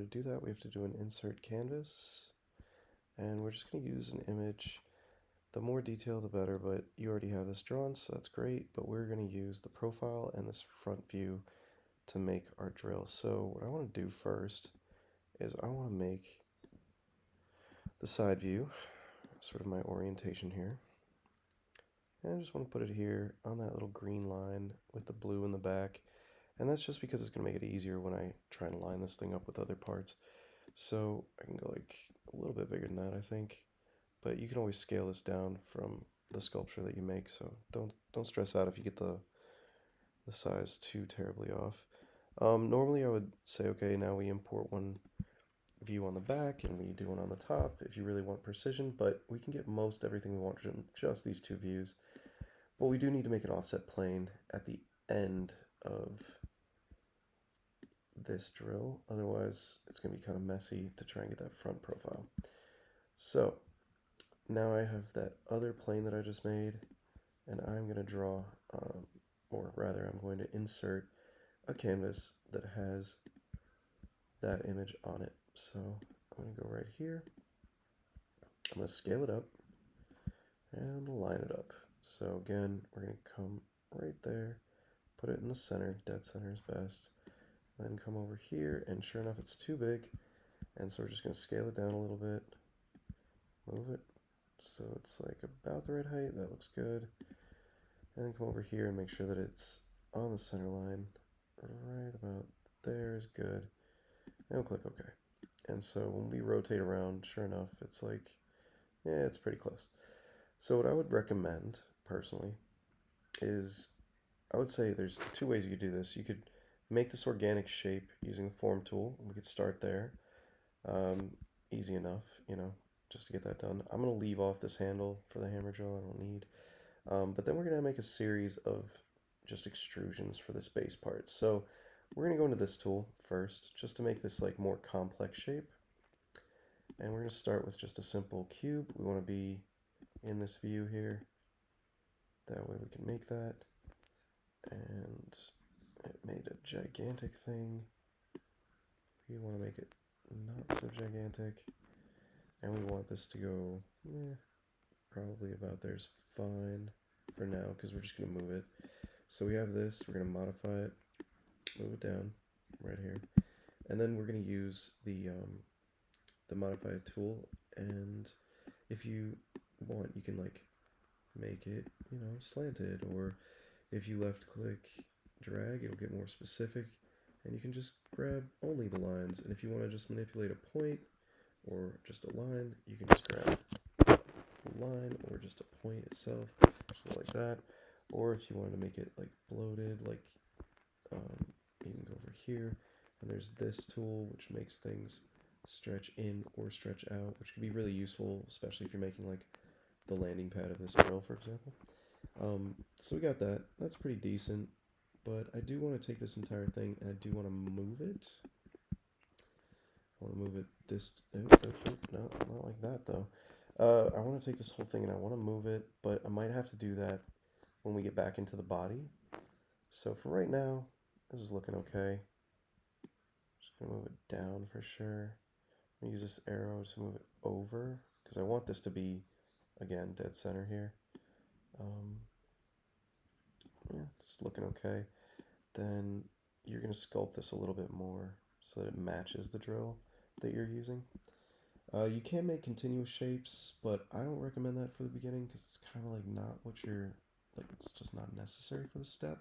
to do that, we have to do an insert canvas, and we're just going to use an image. The more detail, the better, but you already have this drawn, so that's great, but we're going to use the profile and this front view to make our drill. So what I want to do first is I want to make the side view, sort of my orientation here. And I just want to put it here on that little green line with the blue in the back. And that's just because it's going to make it easier when I try and line this thing up with other parts. So I can go like a little bit bigger than that, I think. But you can always scale this down from the sculpture that you make, so don't stress out if you get the size too terribly off. Normally I would say, okay, now we import one view on the back and we do one on the top if you really want precision, but we can get most everything we want from just these two views. But we do need to make an offset plane at the end of this drill, otherwise it's going to be kind of messy to try and get that front profile. So now I have that other plane that I just made, and I'm going to draw, or rather I'm going to insert a canvas that has that image on it. So I'm going to go right here, I'm going to scale it up, and I'm going to line it up. So again, we're going to come right there, put it in the center, dead center is best, then come over here, and sure enough it's too big, and so we're just going to scale it down a little bit, move it so it's like about the right height, that looks good, and then come over here and make sure that it's on the center line, right about there is good, and we'll click OK. And so when we rotate around, sure enough, it's like, yeah, it's pretty close. So what I would recommend, personally, is I would say there's two ways you could do this. You could make this organic shape using the form tool. We could start there. Easy enough, just to get that done. I'm going to leave off this handle for the hammer drill. I don't need. But then we're going to make a series of just extrusions for this base part. So we're going to go into this tool first, just to make this like more complex shape. And we're going to start with just a simple cube. We want to be in this view here. That way we can make that. And it made a gigantic thing. We want to make it not so gigantic. And we want this to go, probably about there's fine for now, because we're just going to move it. So we have this, we're going to modify it, move it down right here. And then we're going to use the modify tool, and if you want, you can like make it, slanted, or if you left click drag, it'll get more specific, and you can just grab only the lines. And if you want to just manipulate a point or just a line, you can just grab a line or just a point itself, just like that. Or if you want to make it like bloated, like you can go over here, and there's this tool which makes things stretch in or stretch out, which can be really useful, especially if you're making like the landing pad of this drill, for example. So we got that. That's pretty decent, but I do want to take this entire thing and I do want to move it. I want to move it this. No, not like that though. I want to take this whole thing and I want to move it, but I might have to do that when we get back into the body. So for right now, this is looking okay. Just gonna move it down for sure. I'm gonna use this arrow to move it over because I want this to be, again, dead center here. Yeah, it's looking okay. Then you're gonna sculpt this a little bit more so that it matches the drill that you're using. You can make continuous shapes, but I don't recommend that for the beginning because it's kind of like not what you're, like it's just not necessary for the step.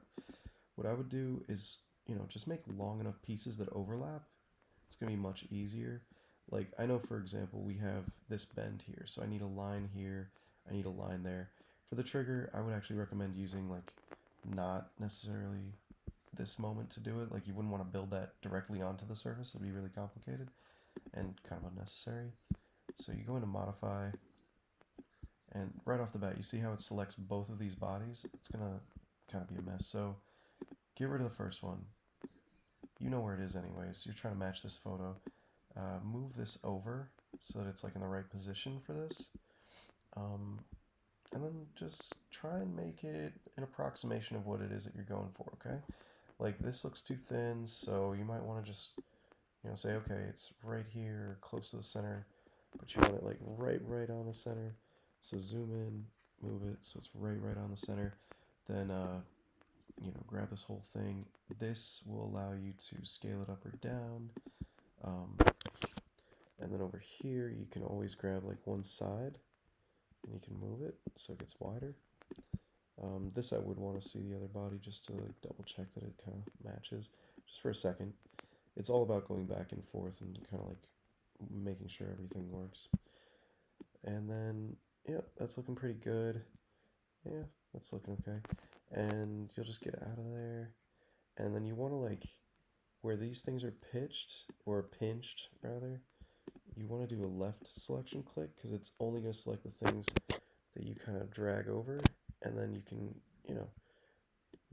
What I would do is, just make long enough pieces that overlap. It's going to be much easier. Like, I know, for example, we have this bend here, so I need a line here, I need a line there. For the trigger, I would actually recommend using, like, not necessarily this moment to do it. Like, you wouldn't want to build that directly onto the surface. It would be really complicated and kind of unnecessary. So you go into Modify, and right off the bat, you see how it selects both of these bodies? It's going to kind of be a mess. So get rid of the first one. You know where it is anyways. You're trying to match this photo. Move this over so that it's like in the right position for this. And then just try and make it an approximation of what it is that you're going for, okay? Like this looks too thin, so you might want to just You know, say, okay, it's right here, close to the center, but you want it like right on the center. So zoom in, move it so it's right on the center. Then, you know, grab this whole thing. This will allow you to scale it up or down. And then over here, you can always grab like one side and you can move it so it gets wider. This I would want to see the other body just to like double check that it kind of matches. Just for a second. It's all about going back and forth and kind of like making sure everything works. And then, yeah, that's looking pretty good. Yeah, that's looking okay. And you'll just get out of there. And then you want to like, where these things are pitched, or pinched rather, you want to do a left selection click because it's only going to select the things that you kind of drag over. And then you can, you know,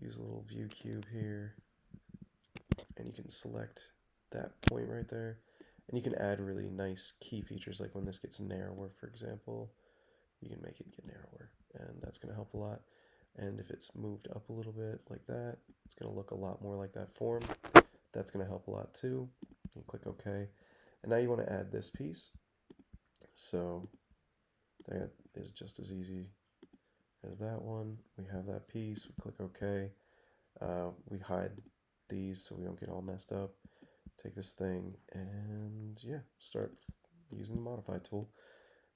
use a little view cube here and you can select that point right there. And you can add really nice key features like when this gets narrower, for example, you can make it get narrower, and that's going to help a lot. And if it's moved up a little bit like that, it's going to look a lot more like that form. That's going to help a lot too. You click OK. And now you want to add this piece. So that is just as easy as that one. We have that piece. We click OK. We hide these so we don't get all messed up. Take this thing and yeah, start using the modify tool.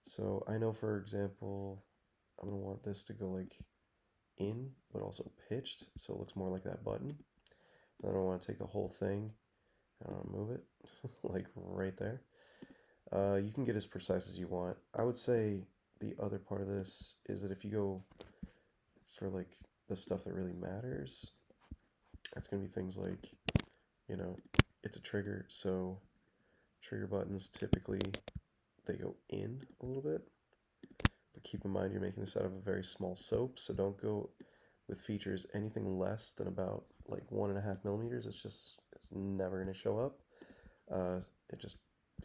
So I know, for example, I'm going to want this to go like in, but also pitched, so it looks more like that button. Then I want to take the whole thing and move it like right there. You can get as precise as you want. I would say the other part of this is that if you go for like the stuff that really matters, that's going to be things like, you know, it's a trigger, so trigger buttons typically they go in a little bit, but keep in mind you're making this out of a very small soap, so don't go with features anything less than about like 1.5 millimeters. It's never going to show up. It just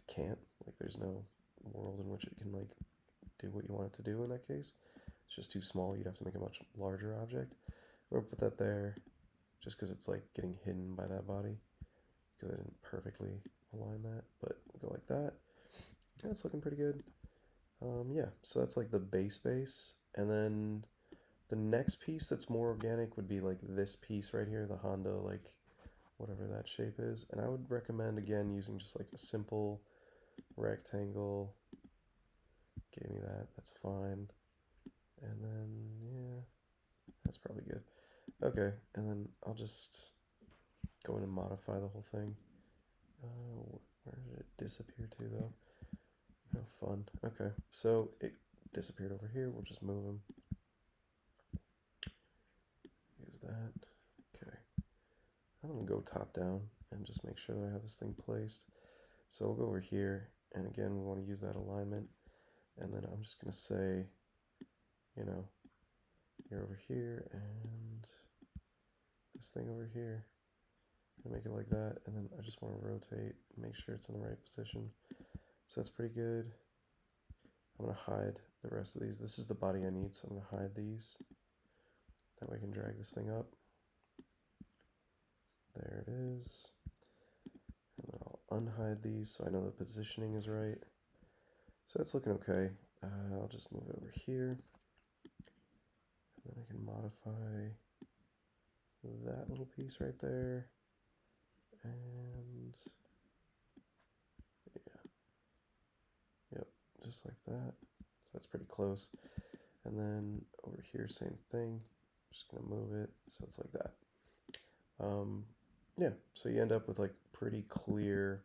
can't. Like there's no world in which it can like do what you want it to do in that case. It's just too small. You'd have to make a much larger object. Or put that there just because it's like getting hidden by that body because I didn't perfectly align that, but go like that. That's looking pretty good. Yeah, so that's like the base, and then the next piece that's more organic would be like this piece right here, the Honda, like whatever that shape is. And I would recommend again using just like a simple rectangle. Give me that, that's fine. And then, yeah, that's probably good. Okay, and then I'll just go in and modify the whole thing. Where did it disappear to though? Oh, fun. Okay, so it disappeared over here. We'll just move them. Use that. Okay. I'm going to go top down and just make sure that I have this thing placed. So we'll go over here, and again, we want to use that alignment. And then I'm just going to say, you know, you're over here, and this thing over here. And make it like that, and then I just want to rotate, make sure it's in the right position. So that's pretty good. I'm going to hide the rest of these. This is the body I need, so I'm going to hide these. That way I can drag this thing up. There it is. And then I'll unhide these so I know the positioning is right. So that's looking okay. I'll just move it over here. And then I can modify that little piece right there. And yeah. Yep, just like that. So that's pretty close. And then over here, same thing. Just gonna move it so it's like that. Yeah, so you end up with like pretty clear,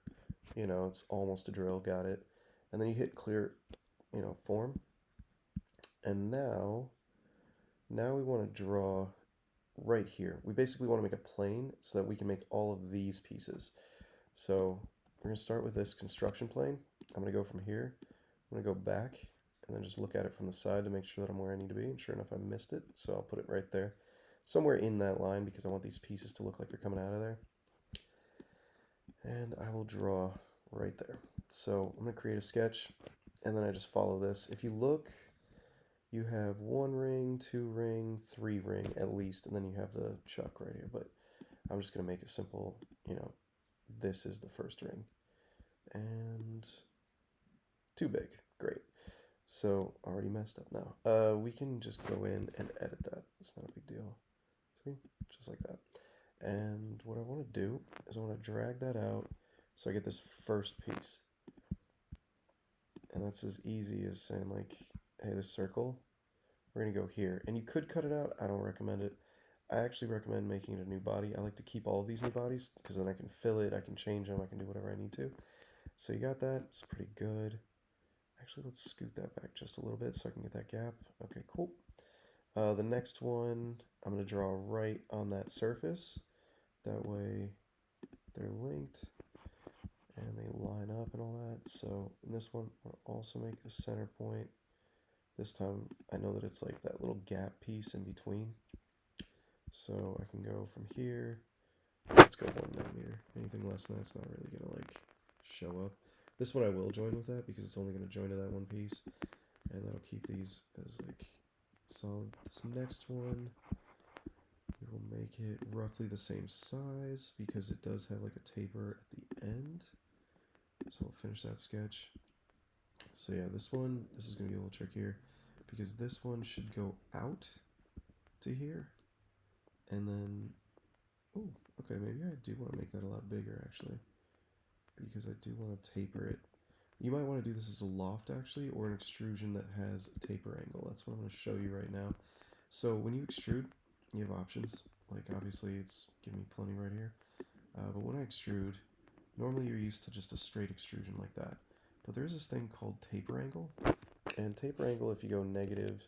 you know, it's almost a drill, got it. And then you hit clear, you know, form. And now we want to draw right here. We basically want to make a plane so that we can make all of these pieces. So we're going to start with this construction plane. I'm going to go from here. I'm going to go back and then just look at it from the side to make sure that I'm where I need to be. And sure enough, I missed it. So I'll put it right there, somewhere in that line, because I want these pieces to look like they're coming out of there. And I will draw right there. So I'm going to create a sketch, and then I just follow this. If you look, you have 1 ring, 2 ring, 3 ring at least, and then you have the chuck right here. But I'm just going to make a simple, you know, this is the first ring. And too big. Great. So already messed up now. We can just go in and edit that. It's not a big deal. See? Just like that. And what I want to do is I want to drag that out so I get this first piece. And that's as easy as saying like, hey, this circle, we're going to go here. And you could cut it out. I don't recommend it. I actually recommend making it a new body. I like to keep all of these new bodies because then I can fill it, I can change them, I can do whatever I need to. So you got that. It's pretty good. Actually, let's scoot that back just a little bit so I can get that gap. Okay, cool. The next one, I'm going to draw right on that surface. That way they're linked and they line up and all that. So in this one, I'll also make a center point. This time, I know that it's like that little gap piece in between. So I can go from here. Let's go 1 millimeter. Anything less than that's not really going to like show up. This one I will join with that because it's only going to join to that one piece. And that'll keep these as like solid. This next one, we will make it roughly the same size because it does have like a taper at the end. So we'll finish that sketch. So yeah, this is going to be a little trickier because this one should go out to here. And then, oh, okay, maybe I do want to make that a lot bigger actually because I do want to taper it. You might want to do this as a loft actually, or an extrusion that has a taper angle. That's what I'm going to show you right now. So when you extrude, you have options. Like obviously it's giving me plenty right here. But when I extrude, normally you're used to just a straight extrusion like that. But there's this thing called taper angle. And taper angle, if you go negative,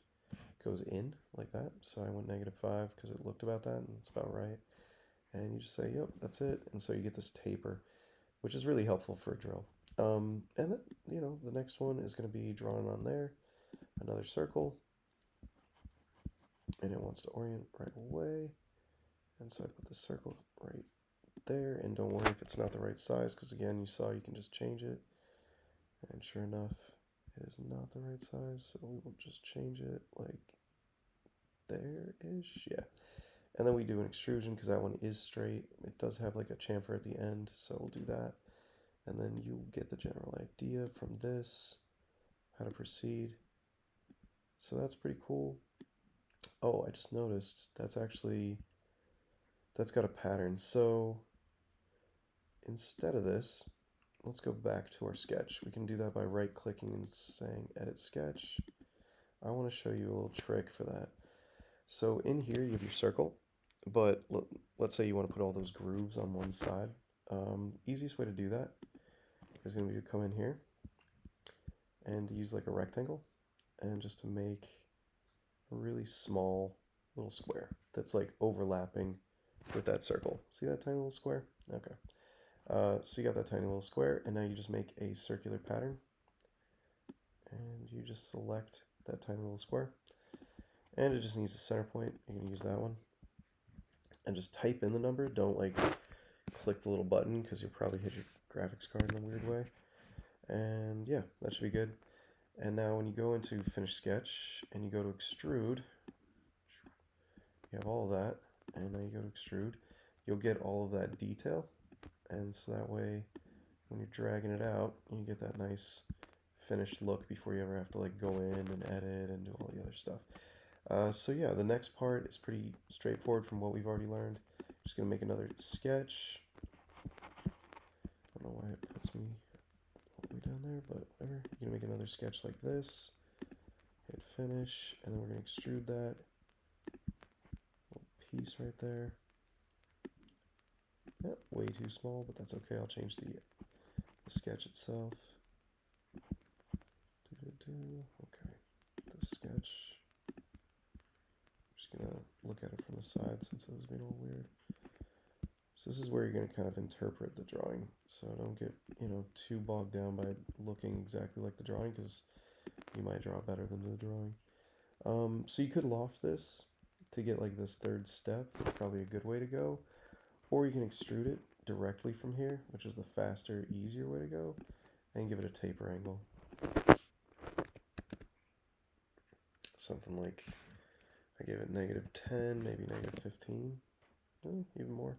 goes in like that. So I went -5 because it looked about that and it's about right. And you just say, yep, that's it. And so you get this taper, which is really helpful for a drill. And then, you know, the next one is going to be drawn on there, another circle, and it wants to orient right away. And so I put the circle right there, and don't worry if it's not the right size, because again, you saw you can just change it. And sure enough, it is not the right size, so we will just change it like there-ish, yeah. And then we do an extrusion, because that one is straight. It does have like a chamfer at the end, so we'll do that. And then you get the general idea from this, how to proceed. So that's pretty cool. Oh, I just noticed that's got a pattern. So instead of this, let's go back to our sketch. We can do that by right clicking and saying edit sketch. I want to show you a little trick for that. So in here you have your circle, but let's say you want to put all those grooves on one side. Easiest way to do that is going to be to come in here and use like a rectangle and just to make a really small little square that's like overlapping with that circle. See that tiny little square? Okay. So you got that tiny little square, and now you just make a circular pattern, and you just select that tiny little square, and it just needs a center point. You can use that one, and just type in the number. Don't like click the little button because you'll probably hit your graphics card in a weird way. And yeah, that should be good. And now when you go into finish sketch and you go to extrude, you have all of that, and now you go to extrude, you'll get all of that detail, and so that way when you're dragging it out, you get that nice finished look before you ever have to like go in and edit and do all the other stuff. So yeah, the next part is pretty straightforward from what we've already learned. Just gonna make another sketch. I don't know why it puts me all the way down there, but whatever. You're gonna make another sketch like this, hit finish, and then we're gonna extrude that little piece right there. Yep, way too small, but that's okay. I'll change the sketch itself. Okay, the sketch. I'm just gonna look at it from the side since it was being all weird. So this is where you're gonna kind of interpret the drawing. So don't get, you know, too bogged down by looking exactly like the drawing, because you might draw better than the drawing. So you could loft this to get like this third step. That's probably a good way to go. Or you can extrude it directly from here, which is the faster, easier way to go, and give it a taper angle. Something like, I gave it -10, maybe -15, even more.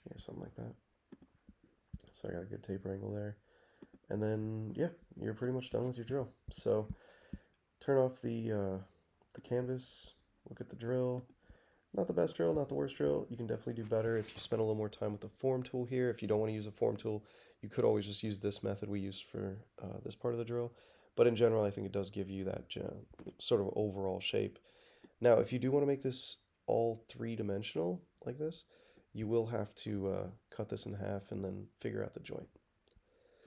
Yeah, something like that. So I got a good taper angle there. And then, yeah, you're pretty much done with your drill. So turn off the canvas, look at the drill. Not the best drill, not the worst drill. You can definitely do better if you spend a little more time with the form tool here. If you don't want to use a form tool, you could always just use this method we used for this part of the drill. But in general, I think it does give you that sort of overall shape. Now, if you do want to make this all three-dimensional like this, you will have to cut this in half and then figure out the joint.